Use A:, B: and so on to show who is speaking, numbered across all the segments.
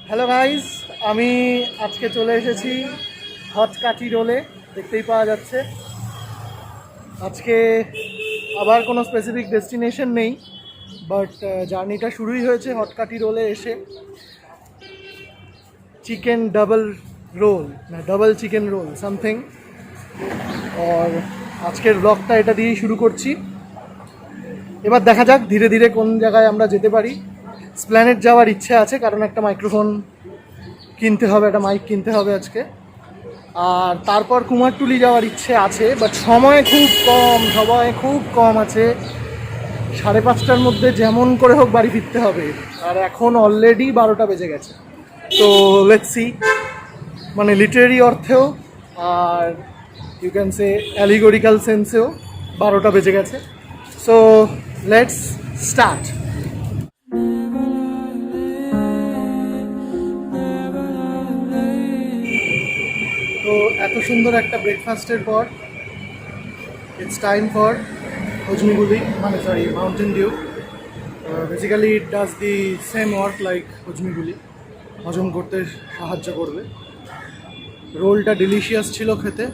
A: Hello guys, আমি আজকে চলে এসেছি হটকাঠি রোলে। দেখতেই পাওয়া যাচ্ছে আজকে আবার কোনো স্পেসিফিক ডেস্টিনেশন নেই, বাট জার্নিটা শুরুই হয়েছে হটকাঠি রোলে এসে। চিকেন ডাবল রোল না ডাবল চিকেন রোল সামথিং, আর আজকের ব্লগটা এটা দিয়েই শুরু করছি। এবার দেখা যাক ধীরে ধীরে কোন জায়গায় আমরা যেতে পারি। স্প্ল্যানেড যাওয়ার ইচ্ছে আছে, কারণ একটা মাইক্রোফোন কিনতে হবে, একটা মাইক কিনতে হবে আজকে। আর তারপর কুমারটুলি যাওয়ার ইচ্ছে আছে, বাট সময় খুব কম আছে। 5:30টার মধ্যে যেমন করে হোক বাড়ি ফিরতে হবে, আর এখন অলরেডি 12টা বেজে গেছে। তো লেটস সি, মানে লিটারেরি অর্থেও আর ইউ ক্যান সে অ্যালিগোরিক্যাল সেন্সেও 12টা বেজে গেছে। So let's start. তো এত সুন্দর একটা ব্রেকফাস্টের পর ইটস টাইম ফর হজমিগুলি, মানে sorry Mountain Dew. Basically it does the same work like হজমিগুলি, হজম করতে সাহায্য করবে। রোলটা ডিলিশিয়াস ছিল খেতে,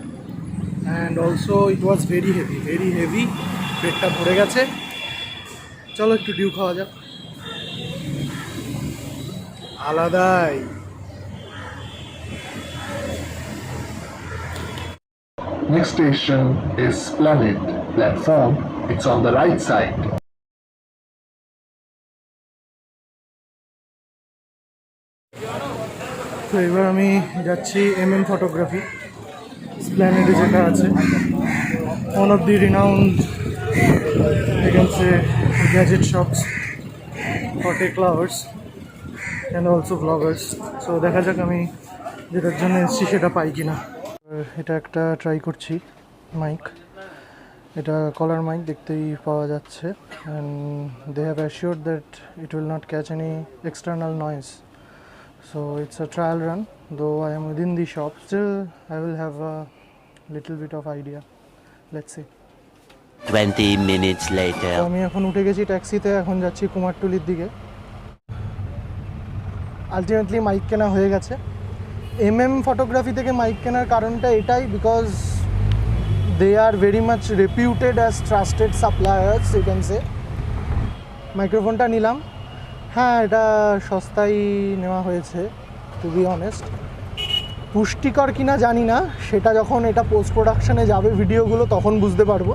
A: and also it was very heavy. পেটটা ভরে গেছে। চলো একটু ডিউ খাওয়া যাক। আলাদাই।
B: Next station is Planet. Platform, it's on the right side.
A: তো এবার আমি যাচ্ছি ফটোগ্রাফি, স্প্ল্যানেডে যেটা আছে, one of the renowned gadget shops for tech lovers and also bloggers. So দেখা যাক আমি যেটার জন্য এসেছি সেটা পাই কিনা। এটা একটা ট্রাই করছি মাইক, এটা কলার মাইক দেখতেই পাওয়া যাচ্ছে, and they have assured that it will not catch any external noise. So it's a trial run, though I am within the shop. Still I will have a little bit of idea. Let's see.
C: 20 minutes later.
A: আমি এখন উঠে গেছি ট্যাক্সিতে, এখন যাচ্ছি কুমারটুলির দিকে। Ultimately mic কেনা হয়ে গেছে। ফটোগ্রাফি থেকে মাইক কেনার কারণটা এটাই, because they are very much reputed as trusted suppliers, you can say. মাইক্রোফোনটা নিলাম, হ্যাঁ এটা সস্তায় নেওয়া হয়েছে, টু বি অনেস্ট। পুষ্টিকর কিনা জানি না, সেটা যখন এটা পোস্ট প্রোডাকশানে যাবে ভিডিওগুলো তখন বুঝতে পারবো।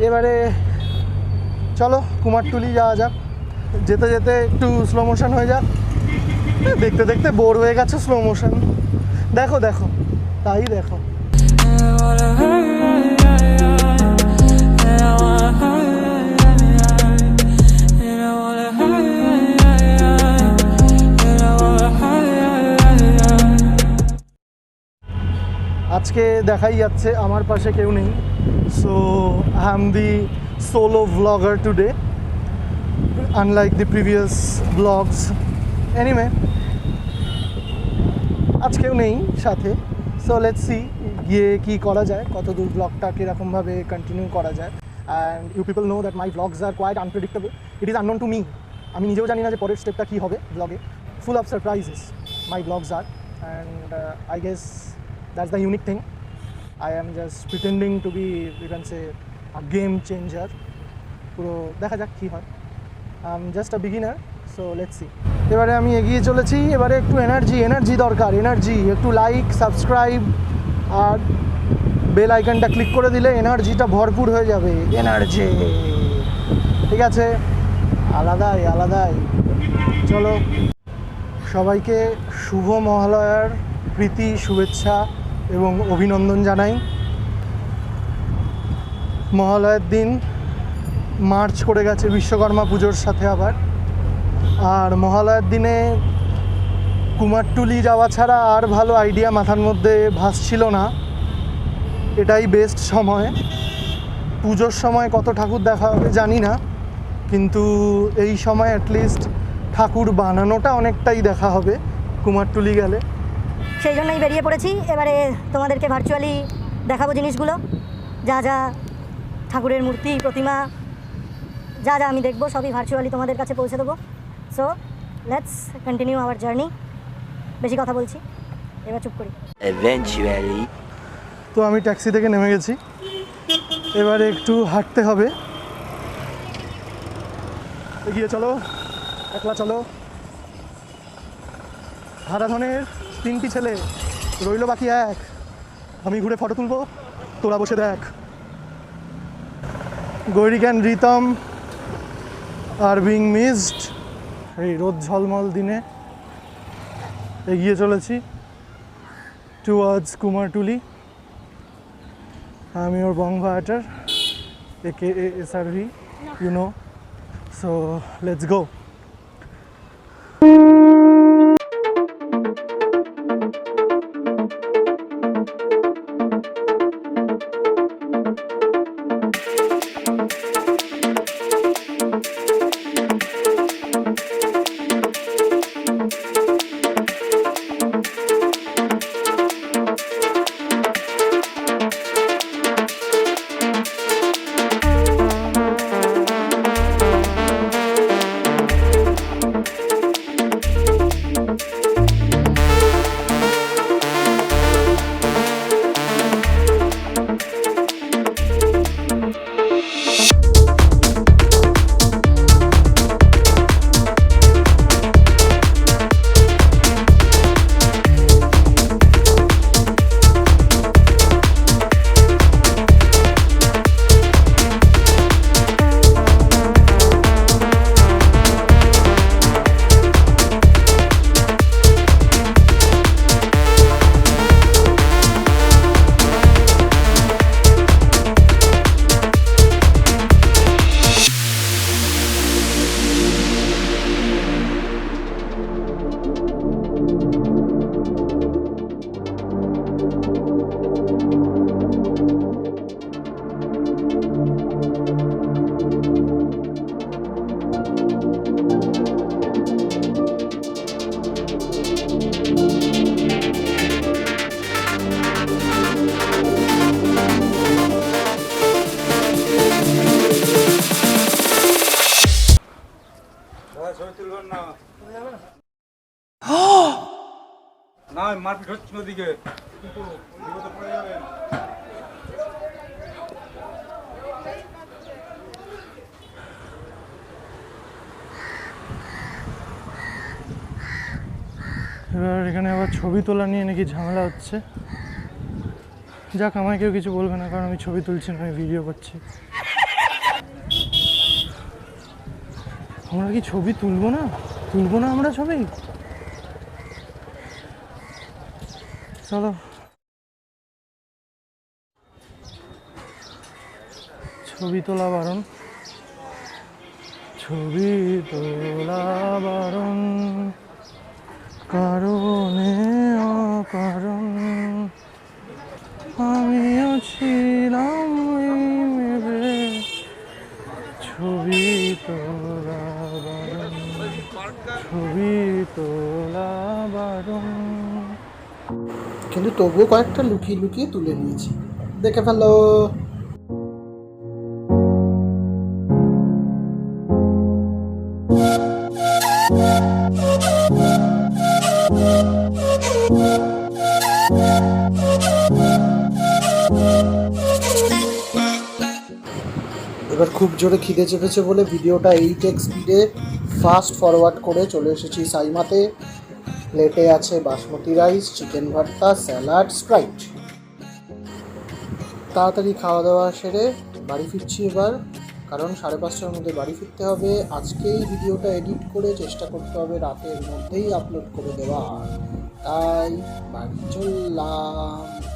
A: এবারে চলো কুমারটুলি যাওয়া যাক। যেতে যেতে একটু স্লো মোশন হয়ে যাক। দেখতে দেখতে বোর হয়ে গেছে স্লো মোশন। দেখো তাই দেখো। আজকে দেখাই যাচ্ছে আমার পাশে কেউ নেই, so I am the solo vlogger today, unlike the previous blogs. Anyway আজকেও নেই সাথে, সো লেটস সি গিয়ে কী করা যায়, কতদূর ব্লগটা কীরকমভাবে কন্টিনিউ করা যায়। And you people know that my blogs are quite unpredictable. It is unknown to me. আমি নিজেও জানি না যে পরের স্টেপটা কী হবে ব্লগে। Full of surprises my blogs are, and I guess that's the unique thing. I am just pretending to be, you can say, a game changer. পুরো দেখা যাক কী হয়। I am just a beginner, so let's see. এবারে আমি এগিয়ে চলেছি। এবারে একটু এনার্জি দরকার, একটু লাইক, সাবস্ক্রাইব আর বেল আইকনটা ক্লিক করে দিলে এনার্জিটা ভরপুর হয়ে যাবে। এনার্জি, ঠিক আছে, আলাদাই। চলো, সবাইকে শুভ মহালয়ার প্রীতি, শুভেচ্ছা এবং অভিনন্দন জানাই। মহালয়ার দিন মার্চ করে গেছে বিশ্বকর্মা পুজোর সাথে আবার, আর মহালয়ার দিনে কুমারটুলি যাওয়া ছাড়া আর ভালো আইডিয়া মাথার মধ্যে ভাসছিল না। এটাই বেস্ট সময়। পুজোর সময় কত ঠাকুর দেখা হবে জানি না, কিন্তু এই সময় অ্যাটলিস্ট ঠাকুর বানানোটা অনেকটাই দেখা হবে কুমারটুলি গেলে।
D: সেই জন্যই বেরিয়ে পড়েছি। এবারে তোমাদেরকে ভার্চুয়ালি দেখাবো জিনিসগুলো, যা ঠাকুরের মূর্তি, প্রতিমা যা যা আমি দেখবো সবই ভার্চুয়ালি তোমাদের কাছে পৌঁছে দেবো। So let's continue hour journey. বেশি কথা বলছি, এবার চুপ করি।
C: Eventually.
A: তো আমি ট্যাক্সি থেকে নেমে গেছি, এবারে একটু হাঁটতে হবে। এগিয়ে চলো, একলা চলো। হারাধনের 3টি ছেলে, রইল বাকি 1। আমি ঘুরে ফটো তুলবো, তোরা বসে দেখ। Gairik and Ritam are being missed. এই রোদ ঝলমল দিনে এগিয়ে চলেছি towards Kumartuli. I'm your bong fighter, aka SRV, you know. So let's go.
E: না মারপিট হচ্ছে ওদিকে বিপদে পড়ে যাবে।
A: এবার এখানে আবার ছবি তোলা নিয়ে নাকি ঝামেলা হচ্ছে। যাক, আমায় কেউ কিছু বলবে না, কারণ আমি ছবি তুলছি না, আমি ভিডিও করছি। আমরা কি ছবি তুলবো না আমরা ছবি? চলো, ছবি তোলা বারণ, ছবি তোলা বারণ, কারণে অকারণ আমিও ছিলাম ভেবে, ছবি তোলা বারণ, ছবি তোলা বারণ। কিন্তু তবুও কয়েকটা লুকিয়ে লুকিয়ে তুলে নিয়েছি, দেখে ফেলো। এবার খুব জোরে খিদে চেপেছে বলে ভিডিওটা 8x স্পিডে ফাস্ট ফরওয়ার্ড করে চলে এসেছি সাইমাতে। প্লেটে আছে বাসমতি রাইস, চিকেন ভর্তা, স্যালাড, স্প্রাইট। তাড়াতাড়ি খাওয়া দাওয়া সেরে বাড়ি ফিরছি এবার, কারণ 5:30টার মধ্যে বাড়ি ফিরতে হবে। আজকেই ভিডিওটা এডিট করে চেষ্টা করতে হবে রাতের মধ্যেই আপলোড করে দেওয়া, তাই বাড়ি চললাম।